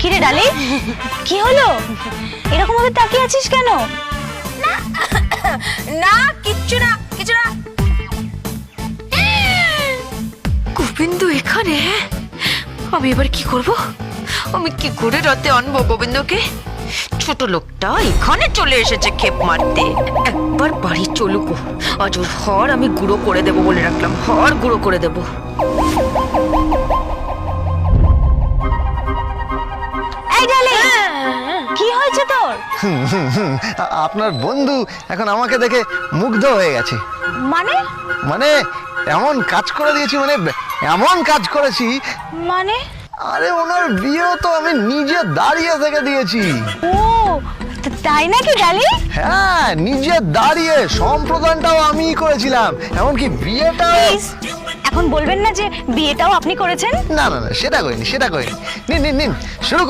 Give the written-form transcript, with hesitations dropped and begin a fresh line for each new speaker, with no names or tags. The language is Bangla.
কিরে ডালি, কি হলো? এরকম ভাবে তাকিয়ে আছিস কেন?
না কিচ্ছু না কিছু না। গোবিন্দ এখানে? আমি এবার কি করব? আমি কি করে রাতে আনবো গোবিন্দকে? ছোট লোকটা এখানে চলে এসেছে খেপ মারতে। একবার বাড়ি চলুক, আজ ওর হাড় আমি গুঁড়ো করে দেবো বলে রাখলাম, হাড় গুঁড়ো করে দেবো।
এই ডালি, কি হয়েছে তোর?
আপনার বন্ধু এখন আমাকে দেখে মুগ্ধ হয়ে গেছে।
মানে
মানে এমন কাজ করে দিয়েছি, মানে এমন কাজ করেছি।
মানে
আরে ওনার বিয়েও তো আমি নিজে দাঁড়িয়ে থেকে দিয়েছি।
ও তাই নাকি ডালি?
হ্যাঁ, নিজে দাঁড়িয়ে সম্প্রদানটাও আমিই করেছিলাম, এমনকি বিয়েটাও।
প্লিজ এখন বলবেন না যে বিয়েটাও আপনি করেছেন।
না না না, সেটা করিনি, সেটা করিনি। নিন নিন নিন, শুরু করুন।